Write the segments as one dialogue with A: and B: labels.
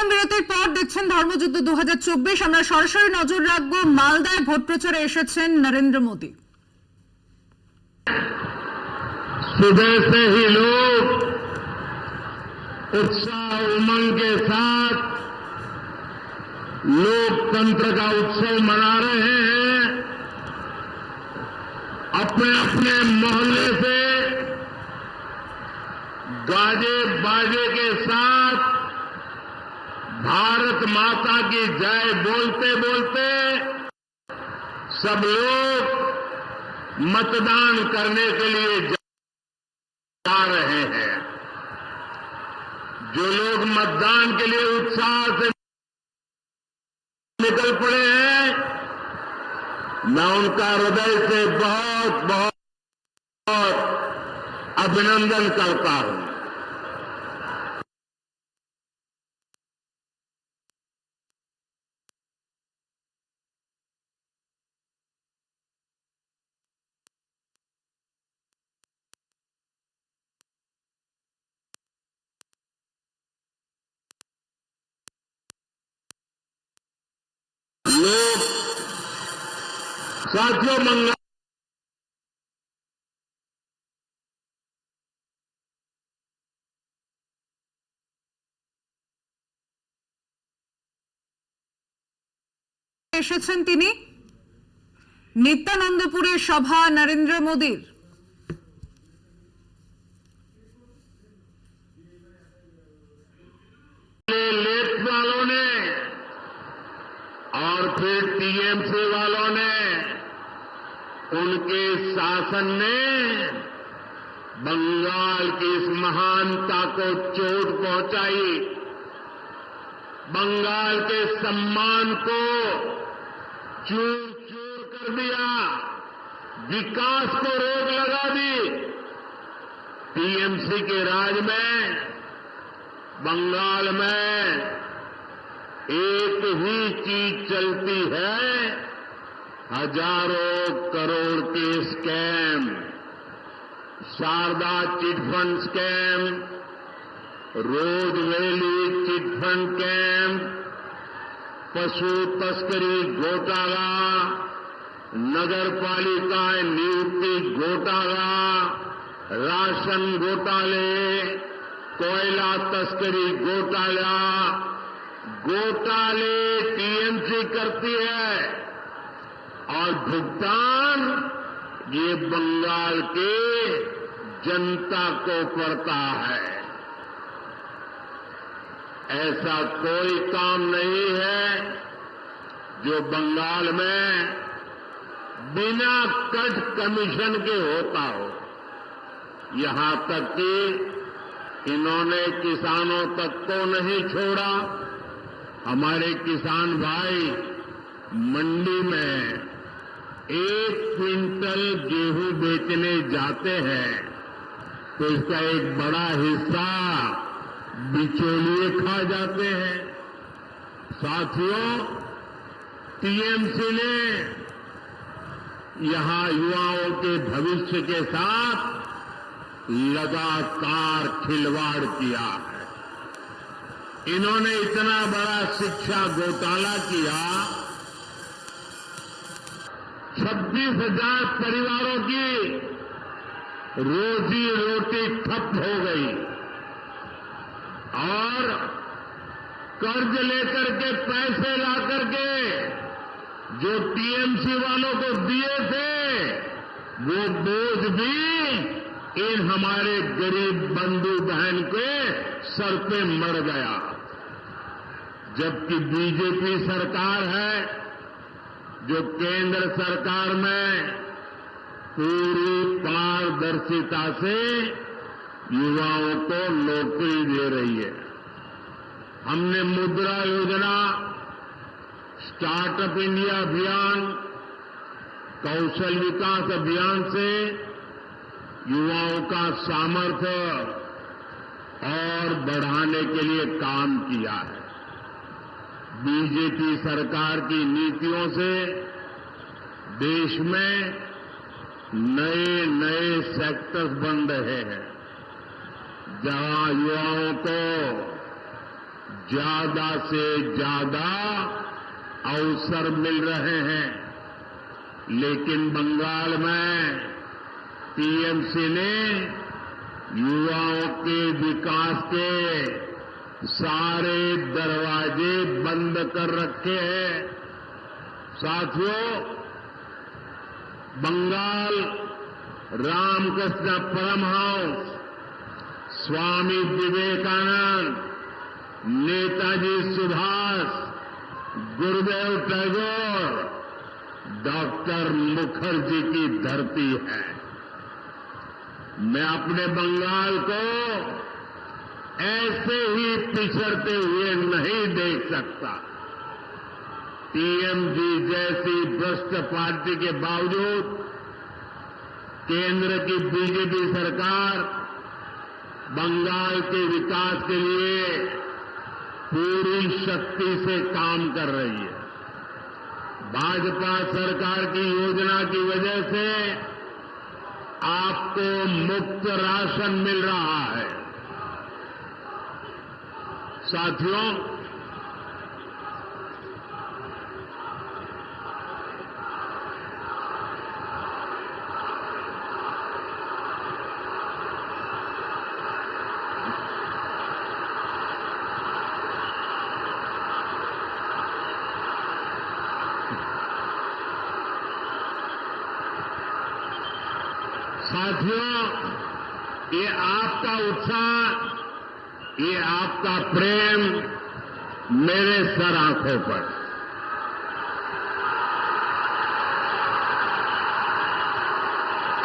A: বিরাম বিরতির পর দেখছেন ধর্মযুদ্ধ 2024। আমরা সরাসরি নজর রাখবো মালদায় ভোট প্রচারে এসেছেন নরেন্দ্র মোদী।
B: सुबह से ही लोग उत्साह उमंग के साथ लोकतंत्र का उत्सव मना रहे हैं। अपने अपने मोहल्ले से गाजे बाजे के साथ भारत माता की जय बोलते बोलते सब लोग मतदान करने के लिए जा रहे हैं। जो लोग मतदान के लिए उत्साह से निकल पड़े हैं, मैं उनका हृदय से बहुत बहुत अभिनंदन करता हूं। लोग साथियों मंगल
A: এসেছেন তিনি নিত্যানন্দপুরের সভা নরেন্দ্র মোদীর।
B: लेट वालों ने और फिर टीएमसी वालों ने, उनके शासन ने बंगाल की इस महानता को चोट पहुंचाई, बंगाल के सम्मान को चूर चूर कर दिया, विकास को रोक लगा दी। टीएमसी के राज में बंगाल में एक ही चीज चलती है, हजारों करोड़ के स्कैम, शारदा चिटफंड स्कैम, रोज वैली चिटफंड कैंप, पशु तस्करी घोटाला, नगर पालिका नियुक्ति घोटाला, राशन घोटाले, कोयला तस्करी घोटाला, घोटाले टीएमसी करती है और भुगतान ये बंगाल के जनता को पड़ता है। ऐसा कोई काम नहीं है जो बंगाल में बिना कट कमीशन के होता हो। यहां तक कि इन्होंने किसानों तक को नहीं छोड़ा। हमारे किसान भाई मंडी में 1 क्विंटल गेहूं बेचने जाते हैं तो इसका एक बड़ा हिस्सा बिचौलिए खा जाते हैं। साथियों, टीएमसी ने यहां युवाओं के भविष्य के साथ लगातार खिलवाड़ किया है। इन्होंने इतना बड़ा शिक्षा घोटाला किया, 26,000 परिवारों की रोजी रोटी ठप हो गई और कर्ज लेकर के पैसे ला करके जो टीएमसी वालों को दिए थे वो बोझ भी इन हमारे गरीब बंधु बहन के सर पे मर गया। जबकि बीजेपी सरकार है जो केंद्र सरकार में पूरी पारदर्शिता से युवाओं को नौकरी दे रही है। हमने मुद्रा योजना, स्टार्टअप इंडिया अभियान, कौशल विकास अभियान से युवाओं का सामर्थ्य और बढ़ाने के लिए काम किया है। बीजेपी सरकार की नीतियों से देश में नए नए सेक्टर्स बन रहे हैं, जहां युवाओं को ज्यादा से ज्यादा अवसर मिल रहे हैं, लेकिन बंगाल में टीएमसी ने युवाओं के विकास के सारे दरवाजे बंद कर रखे हैं। साथियों, बंगाल रामकृष्ण परमहंस, स्वामी विवेकानंद, नेताजी सुभाष, गुरुदेव टैगोर, डॉक्टर मुखर्जी की धरती है। मैं अपने बंगाल को ऐसे ही पिछड़ते हुए नहीं देख सकता। टीएमसी जैसी भ्रष्ट पार्टी के बावजूद केंद्र की बीजेपी सरकार बंगाल के विकास के लिए पूरी शक्ति से काम कर रही है। भाजपा सरकार की योजना की वजह से आपको मुफ्त राशन मिल रहा है। साथियों, ये आपका उत्साह, ये आपका प्रेम मेरे सर आंखों पर।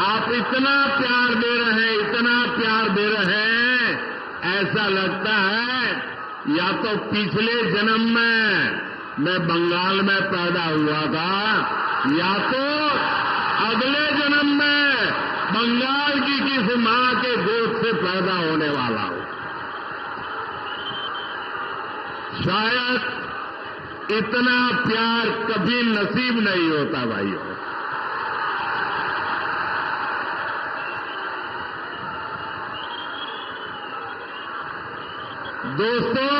B: आप इतना प्यार दे रहे हैं, इतना प्यार दे रहे हैं, ऐसा लगता है या तो पिछले जन्म में मैं बंगाल में पैदा हुआ था, या तो अगले जन्म में बंगाल की किसी मां के गोद से पैदा होने वाला हूं। शायद इतना प्यार कभी नसीब नहीं होता भाइयों। दोस्तों,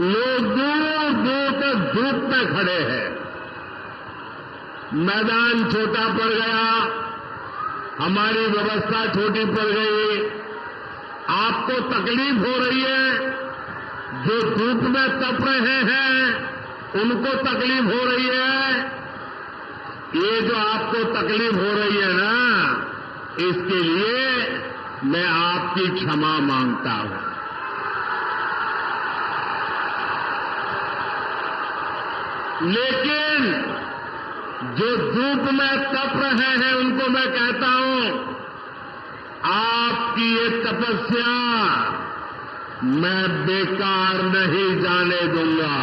B: लोग दूर दूर तक धूप में खड़े हैं। मैदान छोटा पड़ गया, हमारी व्यवस्था छोटी पड़ गई। आपको तकलीफ हो रही है, जो धूप में तप रहे हैं उनको तकलीफ हो रही है। ये जो आपको तकलीफ हो रही है ना, इसके लिए मैं आपकी क्षमा मांगता हूं। लेकिन जो धूप में तप रहे हैं उनको मैं कहता हूं, आपकी ये तपस्या मैं बेकार नहीं जाने दूंगा।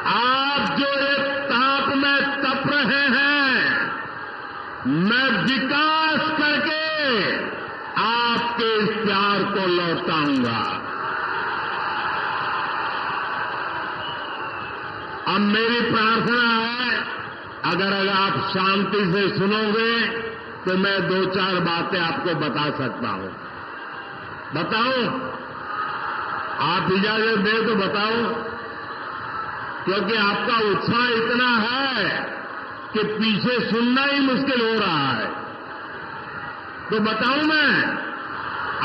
B: आप जो एक ताप में तप रहे हैं, मैं विकास करके आपके इस प्यार को लौटाऊंगा। अब मेरी प्रार्थना है, अगर आप शांति से सुनोगे तो मैं दो चार बातें आपको बता सकता हूं। बताऊं? आप इजाजत दें तो बताऊं? क्योंकि आपका उत्साह इतना है कि पीछे सुनना ही मुश्किल हो रहा है। तो बताऊं मैं?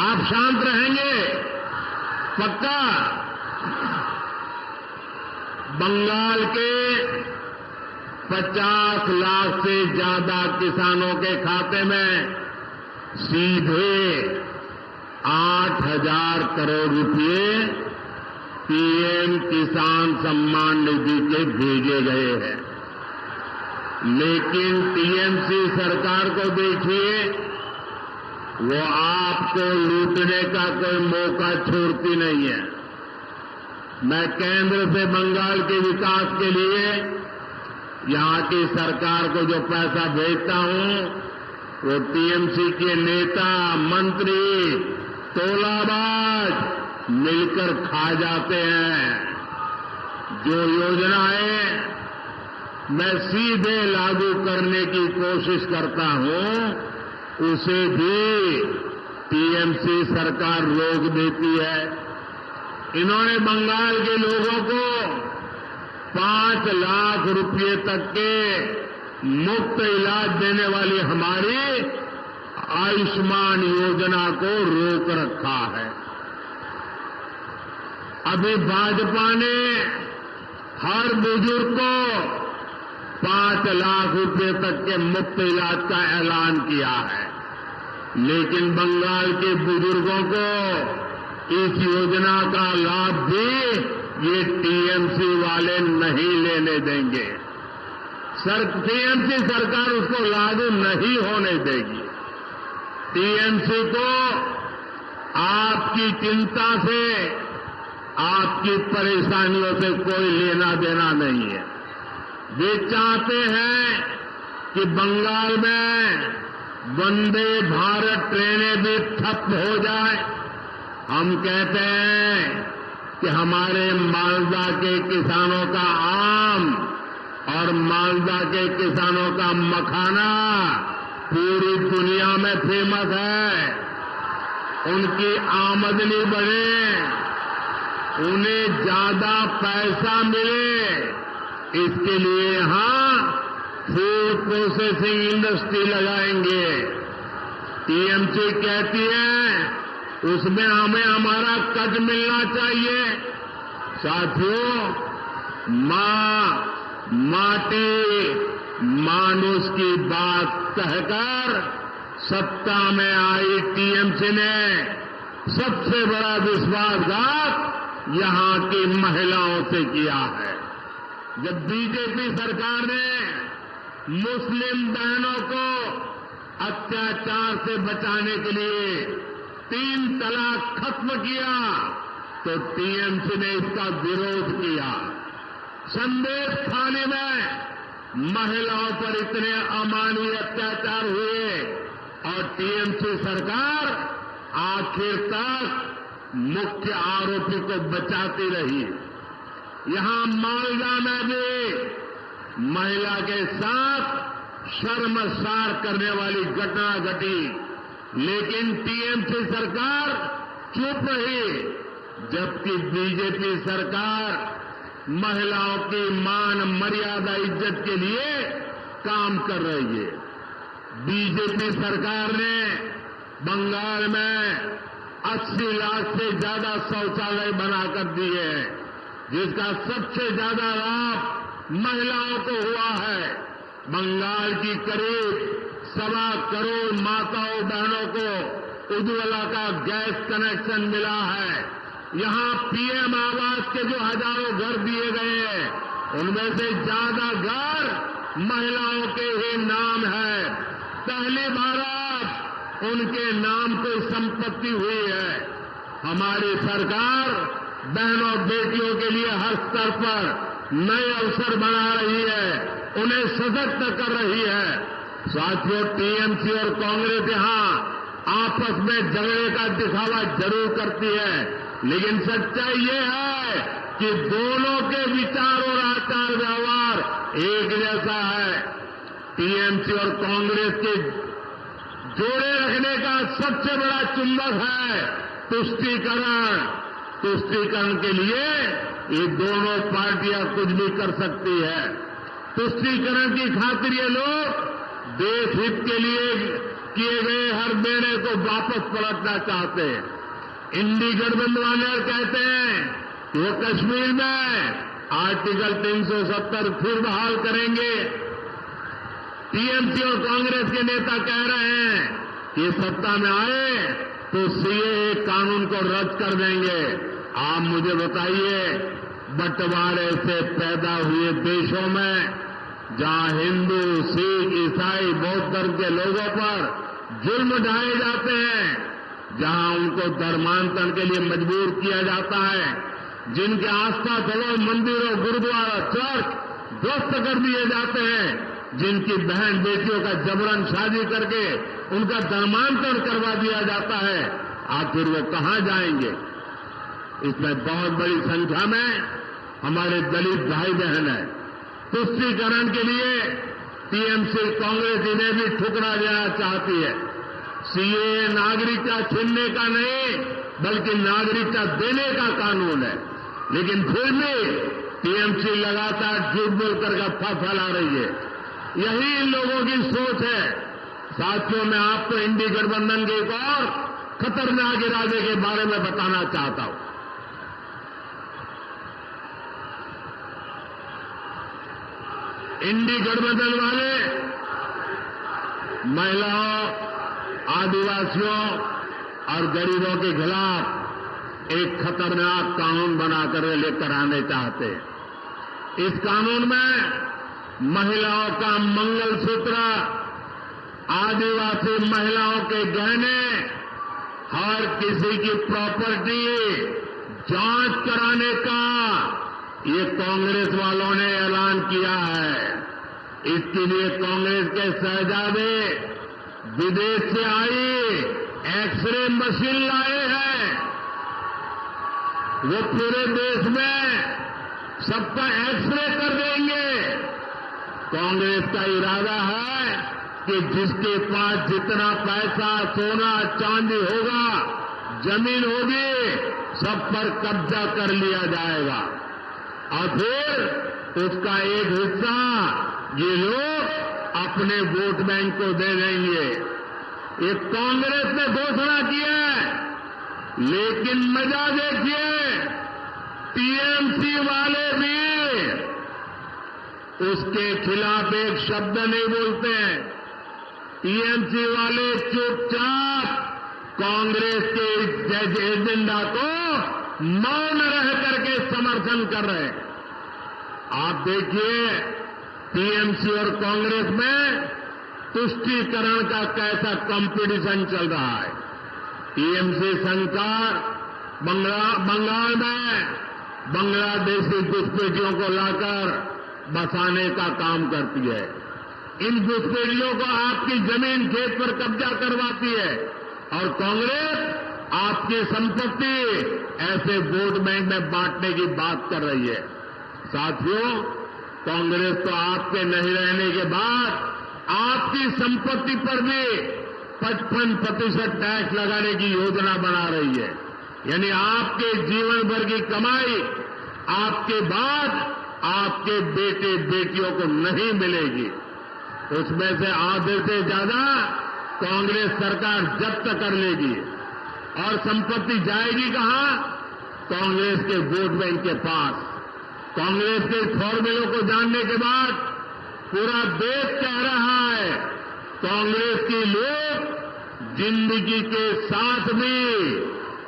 B: आप शांत रहेंगे? पक्का? बंगाल के 50 लाख से ज्यादा किसानों के खाते में सीधे 8,000 करोड़ रुपए पीएम किसान सम्मान निधि के भेजे गए हैं। लेकिन टीएमसी सरकार को देखिए, वो आपको लूटने का कोई मौका छोड़ती नहीं है। मैं केंद्र से बंगाल के विकास के लिए यहां की सरकार को जो पैसा भेजता हूं, वो टीएमसी के नेता, मंत्री, तोलाबाज मिलकर खा जाते हैं। जो योजनाएं मैं सीधे लागू करने की कोशिश करता हूं, उसे भी टीएमसी सरकार रोक देती है। इन्होंने बंगाल के लोगों को 5 लाख रुपए तक के मुफ्त इलाज देने वाली हमारी आयुष्मान योजना को रोक रखा है। अभी भाजपा ने हर बुजुर्ग को 5 लाख रुपए तक के मुफ्त इलाज का ऐलान किया है, लेकिन बंगाल के बुजुर्गों को इस योजना का लाभ भी ये टीएमसी वाले नहीं लेने देंगे। टीएमसी सरकार उसको लागू नहीं होने देगी। टीएमसी को आपकी चिंता से, आपकी परेशानियों से कोई लेना देना नहीं है। वे चाहते हैं कि बंगाल में वंदे भारत ट्रेनें भी ठप हो जाए। हम कहते हैं कि हमारे मालदा के किसानों का आम और मालदा के किसानों का मखाना पूरी दुनिया में फेमस है। उनकी आमदनी बढ़े, उन्हें ज्यादा पैसा मिले, इसके लिए यहां फूड प्रोसेसिंग इंडस्ट्री लगाएंगे। टीएमसी कहती है उसमें हमें हमारा कट मिलना चाहिए। साथियों, माटी मानुष की बात कहकर सत्ता में आई टीएमसी ने सबसे बड़ा विश्वासघात यहां की महिलाओं से किया है। जब बीजेपी सरकार ने मुस्लिम बहनों को अत्याचार से बचाने के लिए 3 तलाक खत्म किया तो टीएमसी ने इसका विरोध किया। संदेश खाने में महिलाओं पर इतने अमानवीय अत्याचार हुए और टीएमसी सरकार आखिर तक मुख्य आरोपी को बचाती रही। यहां मालदा में भी महिला के साथ शर्मसार करने वाली घटना घटी, लेकिन टीएमसी सरकार चुप रही, जबकि बीजेपी सरकार महिलाओं की मान मर्यादा इज्जत के लिए काम कर रही है। बीजेपी सरकार ने बंगाल में 80 लाख से ज्यादा शौचालय बनाकर दिए हैं, जिसका सबसे ज्यादा लाभ महिलाओं को हुआ है। बंगाल की करीब 1.25 करोड़ माताओं बहनों को उज्ज्वला का गैस कनेक्शन मिला है। यहां पीएम आवास के जो हजारों घर दिए गए हैं, उनमें से ज्यादा घर महिलाओं के ही नाम है। पहली बार उनके नाम कोई संपत्ति हुई है। हमारी सरकार बहनों बेटियों के लिए हर स्तर पर नए अवसर बना रही है, उन्हें सशक्त कर रही है। साथियों, टीएमसी और कांग्रेस यहां आपस में झगड़े का दिखावा जरूर करती है, लेकिन सच्चाई ये है कि दोनों के विचार और आचार व्यवहार एक जैसा है। टीएमसी और कांग्रेस के जोड़े रखने का सबसे बड़ा चुंबक है तुष्टीकरण। तुष्टीकरण के लिए ये दोनों पार्टियां कुछ भी कर सकती है। तुष्टीकरण की खातिर ये लोग देश हित के लिए किए गए हर निर्णय को वापस पलटना चाहते हैं। इंडी गठबंधन कहते हैं कि वो कश्मीर में आर्टिकल 370 फिर बहाल करेंगे। टीएमसी और कांग्रेस के नेता कह रहे हैं कि सत्ता में आए तो सीएए कानून को रद्द कर देंगे। आप मुझे बताइए, बंटवारे से पैदा हुए देशों में जहां हिंदू, सिख, ईसाई, बौद्ध धर्म के लोगों पर जुल्म ढाए जाते हैं, जहां उनको धर्मांतरण के लिए मजबूर किया जाता है, जिनके आस्था स्थलों, मंदिरों, गुरुद्वारा, चर्च ध्वस्त कर दिए जाते हैं, जिनकी बहन बेटियों का जबरन शादी करके उनका धर्मांतरण करवा दिया जाता है, आखिर वो कहां जाएंगे? इसमें बहुत बड़ी संख्या में हमारे दलित भाई बहन हैं। तुष्टीकरण के लिए टीएमसी, कांग्रेस इन्हें भी ठुकरा देना चाहती है। सीए नागरिकता छीनने का नहीं बल्कि नागरिकता देने का कानून है, लेकिन फिर भी टीएमसी लगातार झूठ बोलकर अफवाह फैला रही है। यही इन लोगों की सोच है। साथियों, मैं आपको इंडी गठबंधन के एक और खतरनाक इरादे के बारे में बताना चाहता हूं। इंडी गठबंधन वाले महिलाओं, आदिवासियों और गरीबों के खिलाफ एक खतरनाक कानून बनाकर लेकर आने चाहते हैं। इस कानून में महिलाओं का मंगलसूत्र, आदिवासी महिलाओं के गहने, हर किसी की प्रॉपर्टी जांच कराने का ये कांग्रेस वालों ने ऐलान किया है। इसके लिए कांग्रेस के शहजादे विदेश से आई एक्सरे मशीन लाए हैं। वो पूरे देश में सबका एक्सरे कर देंगे। कांग्रेस का इरादा है कि जिसके पास जितना पैसा, सोना, चांदी होगा, जमीन होगी, सब पर कब्जा कर लिया जाएगा और फिर उसका एक हिस्सा ये लोग अपने वोट बैंक को दे देंगे। ये कांग्रेस ने घोषणा की है, लेकिन मजा देखिए, टीएमसी वाले भी उसके खिलाफ एक शब्द नहीं बोलते हैं। टीएमसी वाले चुपचाप कांग्रेस के इस एजेंडा को मौन रह करके समर्थन कर रहे हैं। आप देखिए, टीएमसी और कांग्रेस में तुष्टीकरण का कैसा कंपटीशन चल रहा है। टीएमसी सरकार बंगाल में बांग्लादेशी घुसपैठियों को लाकर बसाने का काम करती है। इन घुसपैठियों को आपकी जमीन खेत पर कब्जा करवाती है और कांग्रेस आपकी संपत्ति ऐसे वोट बैंक में बांटने की बात कर रही है। साथियों, कांग्रेस तो आपके नहीं रहने के बाद आपकी संपत्ति पर भी 55% टैक्स लगाने की योजना बना रही है। यानी आपके जीवन भर की कमाई आपके बाद आपके बेटे बेटियों को नहीं मिलेगी। उसमें से आधे से ज्यादा कांग्रेस सरकार जब्त कर लेगी और संपत्ति जाएगी कहां? कांग्रेस के वोट बैंक के पास। कांग्रेस के फॉर्मूलों को जानने के बाद पूरा देश कह रहा है, कांग्रेस के लोग जिंदगी के साथ भी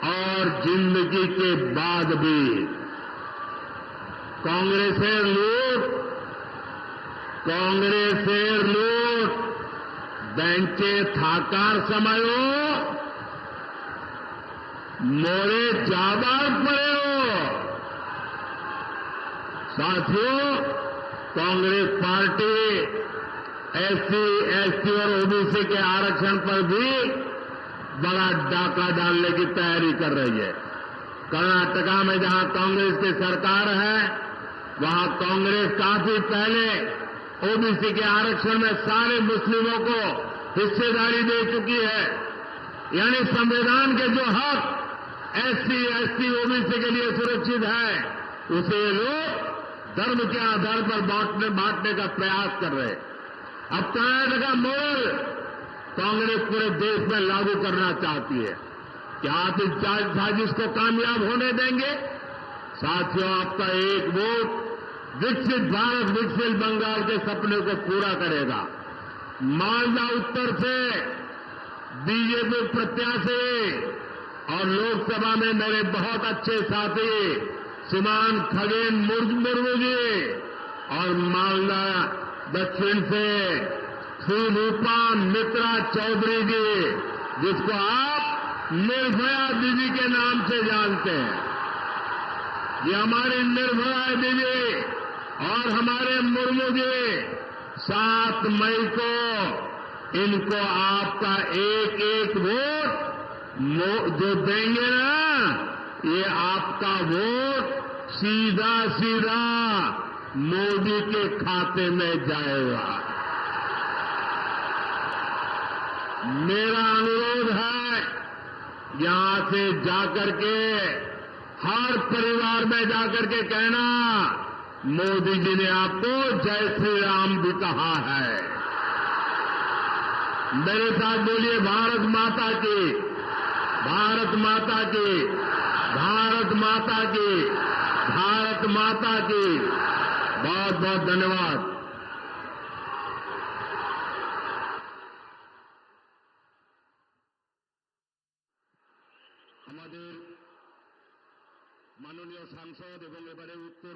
B: और जिंदगी के बाद भी कांग्रेसेर लोग बैंके थाकार समयो मोरे जाबार पड़े हो। साथियों, कांग्रेस पार्टी एससी, एसटी और ओबीसी के आरक्षण पर भी बड़ा डाका डालने की तैयारी कर रही है। कर्नाटका में जहां कांग्रेस की सरकार है, वहां कांग्रेस काफी पहले ओबीसी के आरक्षण में सारे मुस्लिमों को हिस्सेदारी दे चुकी है। यानी संविधान के जो हक एससी, एसटी, ओबीसी के लिए सुरक्षित है, उसे लोग धर्म के आधार पर बांटने का प्रयास कर रहे हैं। अब कर्नाटका मॉडल कांग्रेस पूरे देश में लागू करना चाहती है। क्या आप इस साजिश को कामयाब होने देंगे? साथियों, आपका एक वोट विकसित भारत, विकसित बंगाल के सपने को पूरा करेगा। मालदा उत्तर से बीजेपी प्रत्याशी और लोकसभा में मेरे बहुत अच्छे साथी श्रीमान खगेन मुर्मू जी और मालदा दक्षिण से श्री रूपा मित्रा चौधरी जी, जिसको आप निर्भया दीदी के नाम से जानते हैं, ये हमारी निर्भया दीदी और हमारे मुर्मू जी 7 मई को इनको आपका एक एक वोट जो देंगे ना, ये आपका वोट सीधा सीधा मोदी के खाते में जाएगा। मेरा अनुरोध है यहां से जाकर के हर परिवार में जाकर के कहना मोदी जी ने आपको जय श्री राम भी कहा है। मेरे साथ बोलिए भारत माता की, भारत माता की, भारत माता की, भारत माता की। बहुत बहुत धन्यवाद। আমাদের মাননীয় সাংসদ এবং এবারে উত্তর